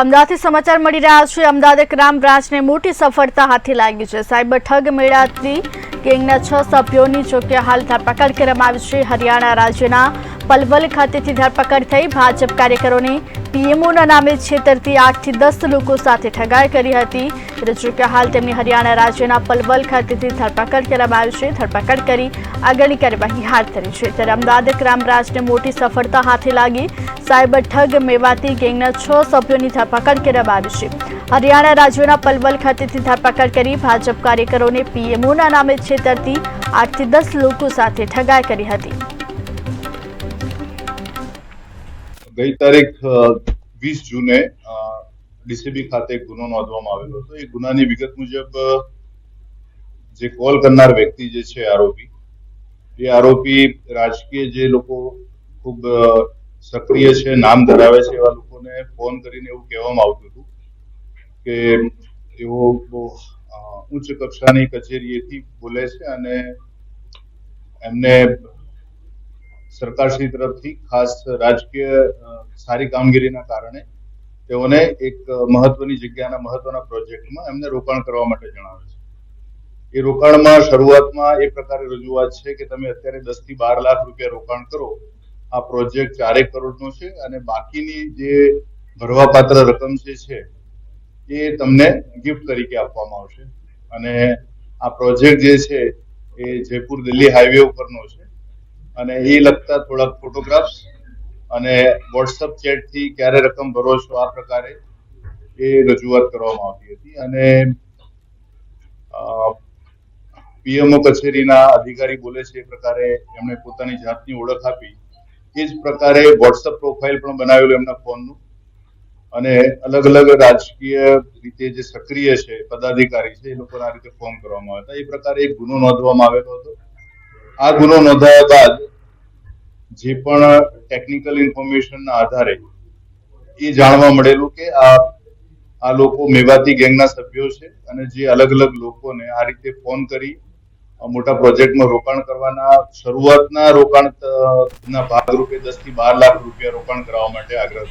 અમદાવાદથી સમાચાર મળી રહ્યા છે। અમદાવાદ ક્રાઇમ બ્રાન્ચને મોટી સફળતા હાથે લાગી છે। સાયબર ઠગ મેળવતી ગેંગના 6 સભ્યોની જોકે હાલ ધરપકડ કરવામાં આવી છે। હરિયાણા રાજ્યના પલવલ ખાતેથી ધરપકડ થઈ ભાજપ કાર્યકરોની પીએમઓના નામે છેતરતી 8 થી 10 લોકો સાથે ઠગાઈ કરી હતી। જોકે હાલ તેમની હરિયાણા રાજ્યના પલવલ ખાતેથી ધરપકડ કરવામાં આવી છે। ધરપકડ કરી આગળની કાર્યવાહી હાથ ધરી છે। ત્યારે અમદાવાદ ક્રાઇમ બ્રાન્ચને મોટી સફળતા હાથે લાગી। સાયબર ઠગ મેળવતી ગેંગના 6 સભ્યોની ધરપકડ કરવામાં આવી છે। હરિયાણા રાજ્યના પલવલ ખાતેથી ધરપકડ કરી ભાજપ કાર્યકરોને પીએમઓના નામે છેતરતી 8 થી 10 લોકો સાથે ઠગાઈ કરી હતી। ગઈ તારીખ 20 જૂને ડીસીબી ખાતે એક ગુનો નોંધવામાં આવેલો હતો। એ ગુનાની વિગત મુજબ જે કોલ કરનાર વ્યક્તિ જે છે આરોપી રાજકીય જે લોકો ખૂબ સક્રિય છે, નામ ધરાવે છે એવા લોકોને ફોન કરીને એવું કહેવામાં આવતું હતું કે એવો ઉચ્ચ કક્ષાની કચેરીએથી બોલે છે અને એમને સરકારશ્રી તરફથી ખાસ રાજકીય સારી કામગીરીના કારણે તેઓને એક મહત્વની જગ્યાના મહત્વના પ્રોજેક્ટમાં એમને રોકાણ કરવા માટે જણાવે છે। એ રોકાણમાં શરૂઆતમાં એ પ્રકારે રજૂઆત છે કે તમે અત્યારે 10 થી 12 લાખ રૂપિયા રોકાણ કરો, આ પ્રોજેક્ટ 4 કરોડનો છે અને બાકીની જે ભરવાપાત્ર રકમ છે એ તમને ગિફ્ટ તરીકે આપવામાં આવશે। અને આ પ્રોજેક્ટ જે છે એ જયપુર દિલ્હી હાઈવે ઉપરનો છે અને એ લગતા થોડાક ફોટોગ્રાફ્સ અને વોટ્સઅપ ચેટથી ક્યારે રકમ ભરો છો આ પ્રકારે એ રજૂઆત કરવામાં આવતી હતી। અને પીએમઓ કચેરીના અધિકારી બોલે છે એ પ્રકારે એમણે પોતાની જાતની ઓળખ આપી। એ જ પ્રકારે વોટ્સઅપ પ્રોફાઇલ પણ બનાવેલું એમના ફોનનું અને અલગ અલગ રાજકીય રીતે જે સક્રિય છે પદાધિકારી છે એ લોકોને આ રીતે ફોન કરવામાં આવ્યા હતા। એ પ્રકારે એક ગુનો નોંધવામાં આવેલો હતો। આ ગુનો નોંધાયા બાદ જે પણ ટેકનિકલ ઇન્ફોર્મેશનના આધારે એ જાણવા મળેલું કે આ લોકો મેવાતી ગેંગના સભ્યો છે અને જે અલગ અલગ લોકોને આ રીતે ફોન કરી મોટા પ્રોજેક્ટમાં રોકાણ કરવાના શરૂઆતના રોકાણના ભાગરૂપે 10 થી 12 લાખ રૂપિયા રોકાણ કરવા માટે આગ્રહ